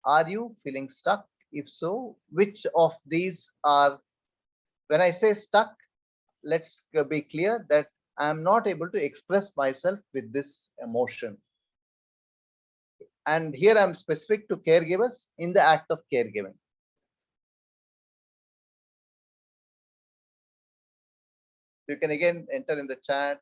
are you feeling stuck? If so, which of these are, when I say stuck, let's be clear that I'm not able to express myself with this emotion. And here I'm specific to caregivers in the act of caregiving. You can again enter in the chat.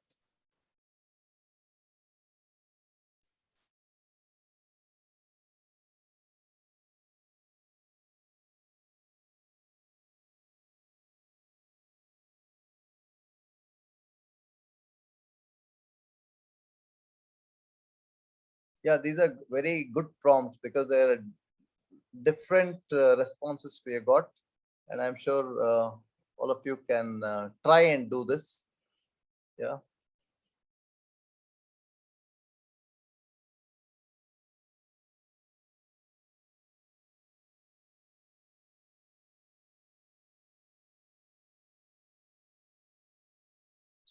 Yeah, these are very good prompts because there are different responses we have got, and I'm sure all of you can try and do this. Yeah.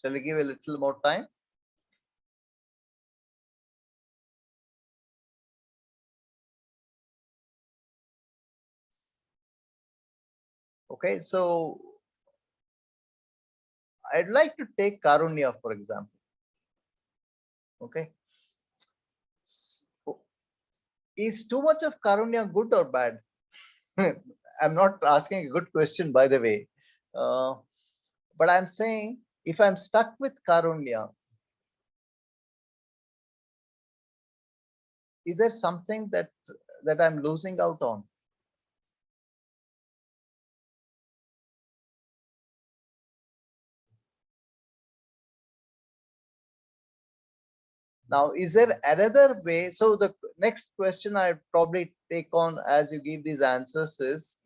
Shall we give a little more time? Okay, so I'd like to take Karunya, for example. Okay. Is too much of Karunya good or bad? I'm not asking a good question, by the way. Uh, but I'm saying if I'm stuck with Karunya, is there something that I'm losing out on? Now, is there another way? So the next question I probably take on as you give these answers is,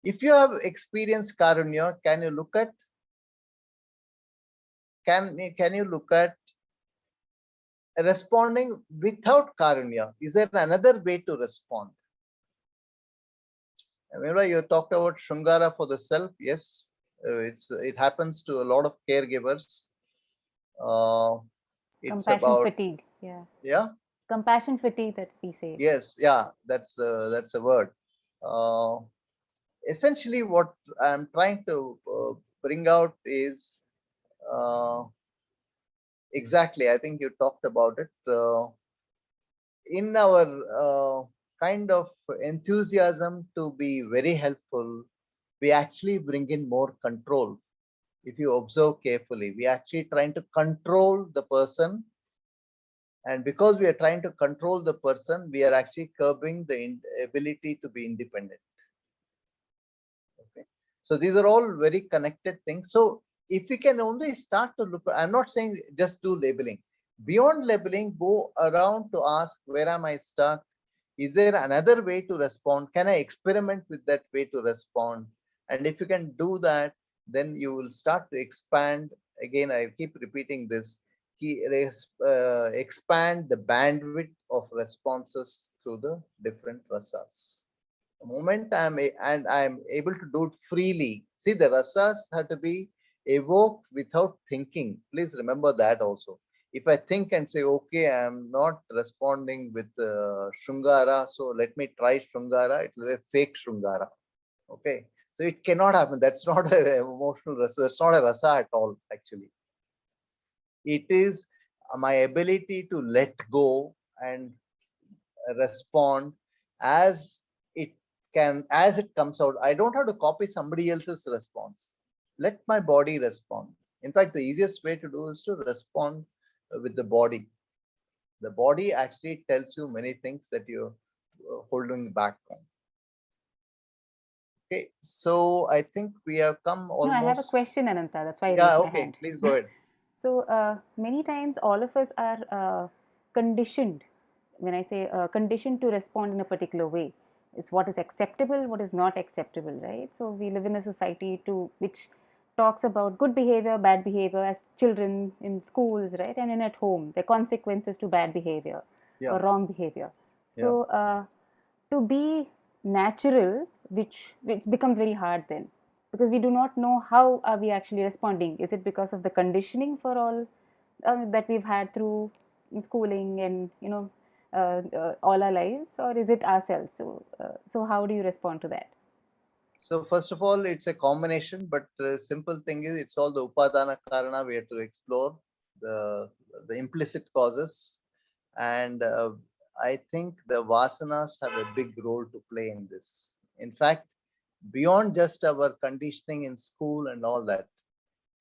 if you have experienced Karunya, can you look at can you look at responding without karunya? Is there another way to respond? Remember, you talked about Shringara for the self. Yes, it happens to a lot of caregivers. It's Compassion about, fatigue. Yeah. yeah. Compassion fatigue that we say. Yes, yeah, that's a word. Essentially, what I'm trying to bring out is exactly. I think you talked about it. In our kind of enthusiasm to be very helpful, we actually bring in more control. If you observe carefully, we actually trying to control the person, and because we are trying to control the person, we are actually curbing the ability to be independent. Okay, so these are all very connected things. So if we can only start to look, I'm not saying just do labeling. Beyond labeling, go around to ask, where am I stuck? Is there another way to respond? Can I experiment with that way to respond? And if you can do that, then you will start to expand. Again, I keep repeating this, expand the bandwidth of responses through the different rasas. The moment I'm able to do it freely. See, the rasas have to be evoked without thinking. Please remember that also. If I think and say, okay, I'm not responding with Shringara, so let me try Shringara, it will be a fake Shringara. Okay, so it cannot happen. That's not an emotional rasa. That's not a rasa at all, actually. It is my ability to let go and respond as it as it comes out. I don't have to copy somebody else's response. Let my body respond. In fact, the easiest way to do is to respond with the body. The body actually tells you many things that you're holding back on. Okay, so I think we have come almost. No, I have a question, Anantha. That's why I Yeah, raised my okay, hand. please go ahead. So many times all of us are conditioned. When I say conditioned to respond in a particular way, it's what is acceptable, what is not acceptable, right? So we live in a society which talks about good behavior, bad behavior as children in schools, right? And in at home, the consequences to bad behavior Yeah. or wrong behavior. Yeah. So to be natural, which becomes very hard then, because we do not know how are we actually responding. Is it because of the conditioning for all that we've had through schooling and all our lives, or is it ourselves? So how do you respond to that? So first of all, it's a combination, but the simple thing is it's all the upadana karana we have to explore, the implicit causes. And I think the vasanas have a big role to play in this. In fact, beyond just our conditioning in school and all that,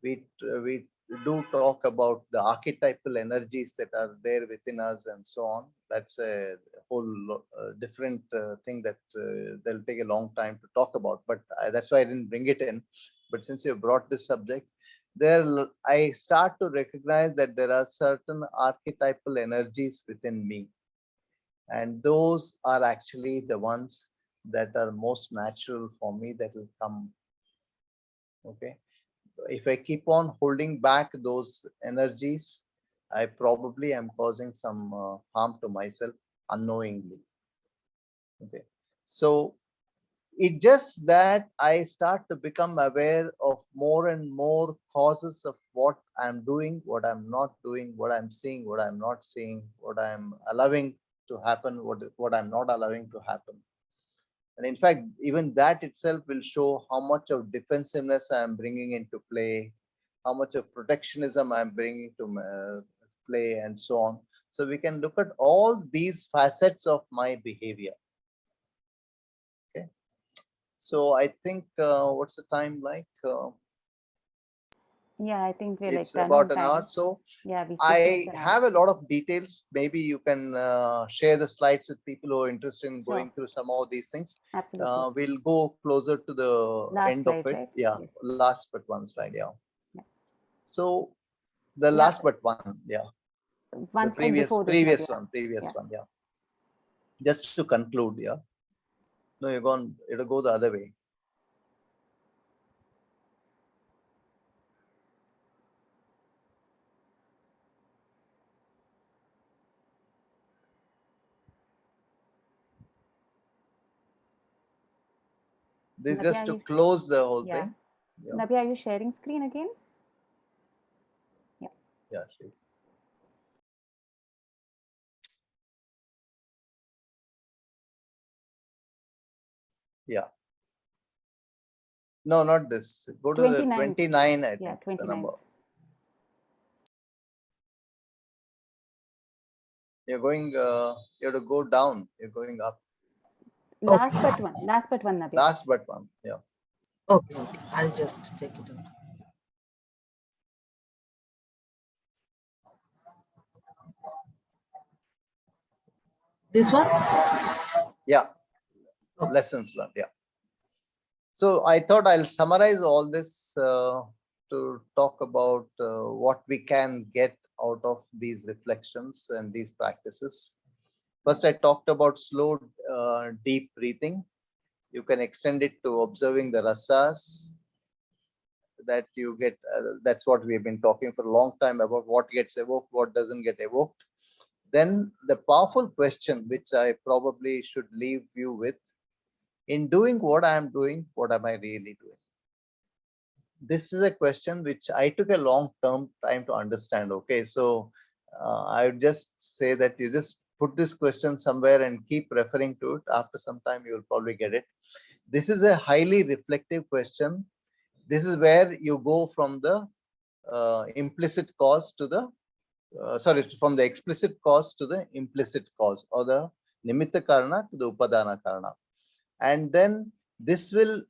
we do talk about the archetypal energies that are there within us and so on. That's a whole different thing that they'll take a long time to talk about, but that's why I didn't bring it in. But since you brought this subject, there I start to recognize that there are certain archetypal energies within me, and those are actually the ones that are most natural for me, that will come. Okay, if I keep on holding back those energies, I probably am causing some harm to myself unknowingly. Okay, so it just that I start to become aware of more and more causes of what I'm doing, what I'm not doing, what I'm seeing, what I'm not seeing, what I'm allowing to happen, what I'm not allowing to happen. And in fact, even that itself will show how much of defensiveness I'm bringing into play, how much of protectionism I'm bringing to play, and so on. So we can look at all these facets of my behavior. Okay. So I think, what's the time like? Yeah, I think we're like It's done on about an hour. time. So Yeah, we I finished an hour. have a lot of details. Maybe you can share the slides with people who are interested in Sure, going through some of these things. absolutely. We'll go closer to the Last end of slide, it. right? Yeah, Yes. last but one slide. Yeah. Yeah. So the La- last but one. Yeah. The One slide before this one. Yeah. previous Yeah. one. Yeah. Just to conclude. Yeah. No, you're gone. It'll go the other way. This is Nabhi, just to close the whole yeah. thing. Yeah. Nabhi, are you sharing screen again? Yeah. Yeah, sure. Yeah. No, not this. Go to the 29, I Yeah, think, the number. 29th. You're going, you have to go down. You're going up. Last Okay. but one. Last but one, Nabhi. Last but one. Yeah. Okay, okay. I'll just check it out. This one? Yeah. Okay. Lessons learned. Yeah. So I thought I'll summarize all this to talk about what we can get out of these reflections and these practices. First, I talked about slow, deep breathing. You can extend it to observing the rasas that you get. That's what we have been talking for a long time about what gets evoked, what doesn't get evoked. Then the powerful question, which I probably should leave you with, in doing what I am doing, what am I really doing? This is a question which I took a long term time to understand. Okay, so I would just say that you just put this question somewhere and keep referring to it. After some time, you will probably get it. This is a highly reflective question. This is where you go from the implicit cause to the from the explicit cause to the implicit cause, or the nimitta karana to the upadana karana, and then this will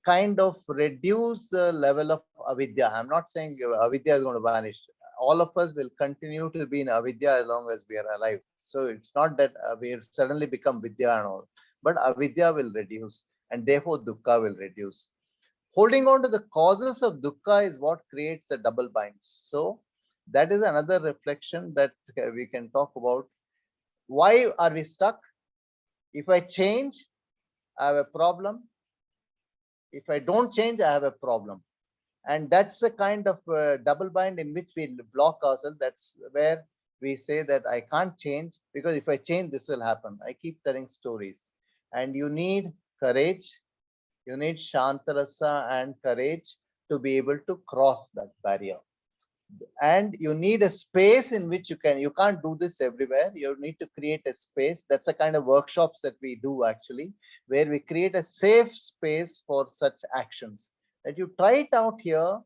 kind of reduce the level of avidya. I'm not saying avidya is going to vanish. All of us will continue to be in avidya as long as we are alive. So it's not that we suddenly become vidya and all, but avidya will reduce, and therefore dukkha will reduce. Holding on to the causes of dukkha is what creates a double bind. So that is another reflection that we can talk about. Why are we stuck? If I change, I have a problem. If I don't change, I have a problem. And that's the kind of double bind in which we block ourselves. That's where we say that I can't change, because if I change, this will happen. I keep telling stories. And you need courage. You need shantarasa and courage to be able to cross that barrier. And you need a space in which you can't do this everywhere. You need to create a space. That's the kind of workshops that we do, actually, where we create a safe space for such actions, that you try it out here.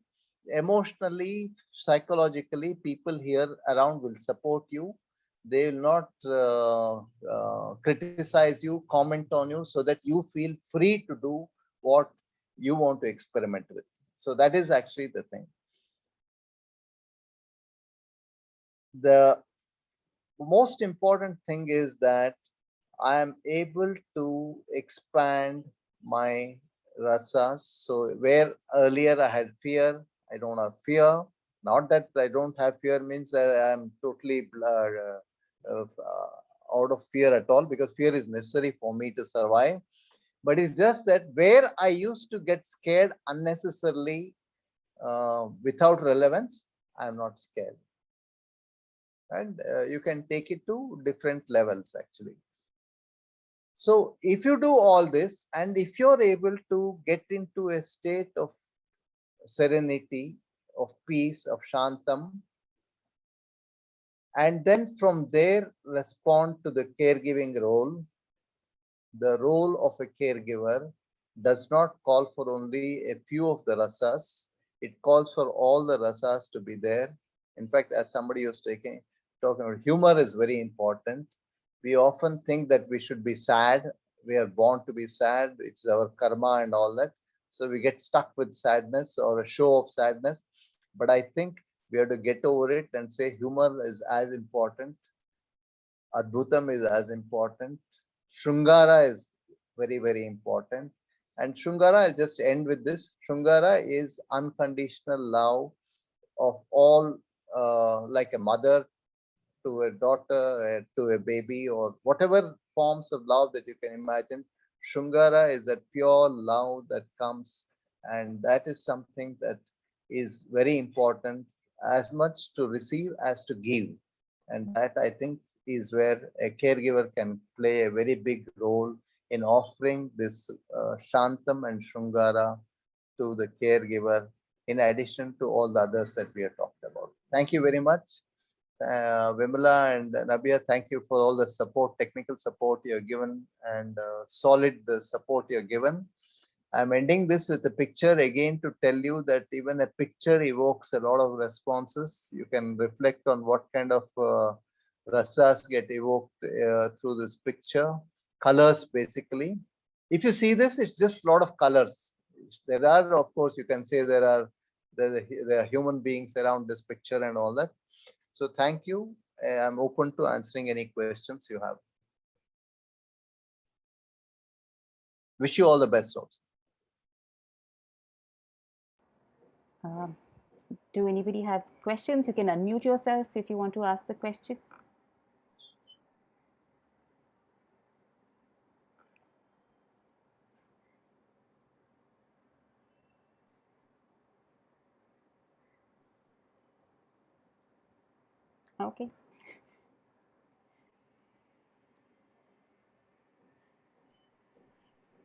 Emotionally, psychologically, people here around will support you. They will not criticize you, comment on you, so that you feel free to do what you want to experiment with. So that is actually the thing. The most important thing is that I am able to expand my rasas. So where earlier I had fear, I don't have fear. Not that I don't have fear means that I am totally out of fear at all, because fear is necessary for me to survive. But it's just that where I used to get scared unnecessarily without relevance, I am not scared. And you can take it to different levels, actually. So if you do all this, and if you're able to get into a state of serenity, of peace, of shantam, and then from there respond to the caregiving role, the role of a caregiver does not call for only a few of the rasas. It calls for all the rasas to be there. In fact, as somebody was talking about, humor is very important. We often think that we should be sad. We are born to be sad. It's our karma and all that. So we get stuck with sadness or a show of sadness. But I think we have to get over it and say humor is as important. Adbhutam is as important. Shungara is very, very important. And Shungara, I'll just end with this. Shungara is unconditional love of all, like a mother to a daughter, to a baby, or whatever forms of love that you can imagine. Shungara is that pure love that comes, and that is something that is very important, as much to receive as to give. And that, I think, is where a caregiver can play a very big role in offering this Shantam and Shringara to the caregiver, in addition to all the others that we have talked about. Thank you very much. Vimala and Nabia, thank you for all the support, technical support you have given, and solid support you have given. I'm ending this with a picture again to tell you that even a picture evokes a lot of responses. You can reflect on what kind of rasas get evoked through this picture. Colors, basically. If you see this, it's just a lot of colors. There are, of course, you can say there are human beings around this picture and all that. So thank you. I'm open to answering any questions you have. Wish you all the best also. Do anybody have questions? You can unmute yourself if you want to ask the question. Okay.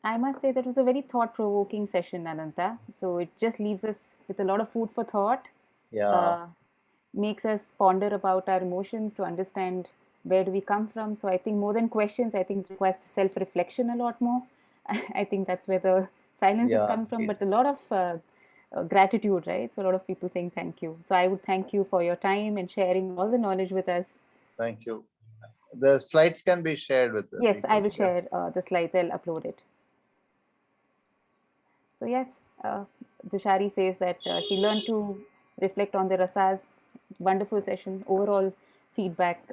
I must say that was a very thought-provoking session, Anantha. So it just leaves us with a lot of food for thought. Yeah. Makes us ponder about our emotions to understand where do we come from. So I think more than questions, I think it requires self-reflection a lot more. I think that's where the silence is coming from, but a lot of gratitude, right? So a lot of people saying thank you. So I would thank you for your time and sharing all the knowledge with us. Thank you. The slides can be shared with the Yes, people. I will share the slides. I'll upload it. So yes, Dishari says that she learned to reflect on the rasas. Wonderful session. Overall feedback,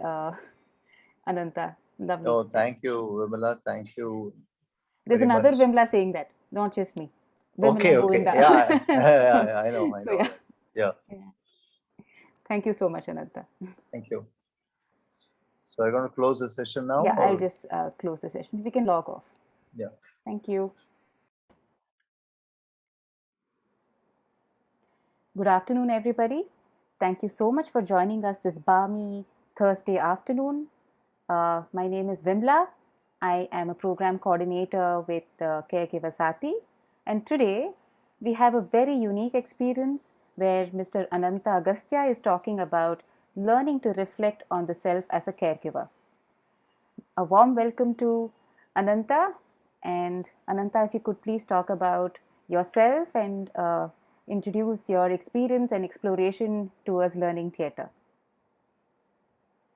Anantha. Lovely. Oh, thank you, Vimala. Thank you. There's very another much. Vimla saying that, not just me. Vimla Okay, Govinda. yeah, I know, So, yeah. that. Yeah. Thank you so much, Anantha. Thank you. So I'm going to close the session now. Yeah, I'll or- just close the session. We can log off. Yeah. Thank you. Good afternoon, everybody. Thank you so much for joining us this balmy Thursday afternoon. My name is Vimla. I am a program coordinator with Caregiver Sati. And today we have a very unique experience where Mr. Anantha Agasthya is talking about learning to reflect on the self as a caregiver. A warm welcome to Anantha. And Anantha, if you could please talk about yourself and introduce your experience and exploration towards learning theatre.